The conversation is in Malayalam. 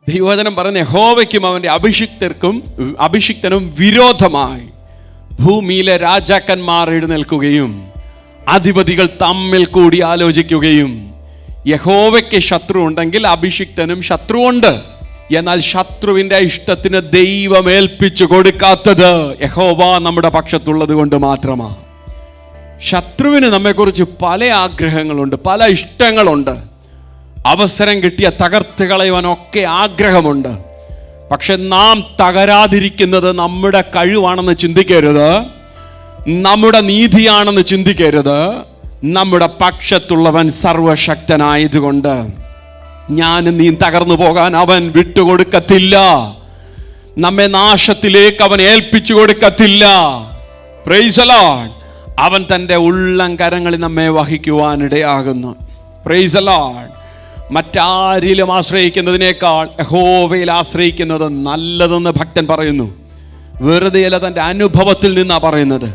ദൈവവചനം പറയുന്ന യഹോവയ്ക്കും അവൻ്റെ അഭിഷിക്തനും വിരോധമായി ഭൂമിയിലെ രാജാക്കന്മാർ എഴുന്നേൽക്കുകയും അധിപതികൾ തമ്മിൽ കൂടി ആലോചിക്കുകയും. യഹോവയ്ക്ക് ശത്രു ഉണ്ടെങ്കിൽ അഭിഷിക്തനും ശത്രുവുണ്ട്. എന്നാൽ ശത്രുവിൻ്റെ ഇഷ്ടത്തിന് ദൈവം ഏൽപ്പിച്ചു കൊടുക്കാത്തത് യഹോവ നമ്മുടെ പക്ഷത്തുള്ളത് കൊണ്ട് മാത്രമാണ്. ശത്രുവിന് നമ്മെക്കുറിച്ച് പല ആഗ്രഹങ്ങളുണ്ട്, പല ഇഷ്ടങ്ങളുണ്ട്. അവസരം കിട്ടിയ തകർത്ത് കളയുവാനൊക്കെ ആഗ്രഹമുണ്ട്. പക്ഷെ നാം തകരാതിരിക്കുന്നത് നമ്മുടെ കഴിവാണെന്ന് ചിന്തിക്കരുത്, നമ്മുടെ നീതിയാണെന്ന് ചിന്തിക്കരുത്. നമ്മുടെ പക്ഷത്തുള്ളവൻ സർവശക്തനായതുകൊണ്ട് ഞാനും നീ തകർന്നു പോകാൻ അവൻ വിട്ടുകൊടുക്കത്തില്ല. നമ്മെ നാശത്തിലേക്ക് അവൻ ഏൽപ്പിച്ചു കൊടുക്കത്തില്ല. Praise the Lord. അവൻ തൻ്റെ ഉള്ളം കരങ്ങളിൽ നമ്മെ വഹിക്കുവാനിടയാകുന്നു. Praise the Lord. മറ്റാരിലും ആശ്രയിക്കുന്നതിനേക്കാൾ യഹോവയിൽ ആശ്രയിക്കുന്നത് നല്ലതെന്ന് ഭക്തൻ പറയുന്നു. വെറുതെയല്ല, തൻ്റെ അനുഭവത്തിൽ നിന്നാണ് പറയുന്നത്.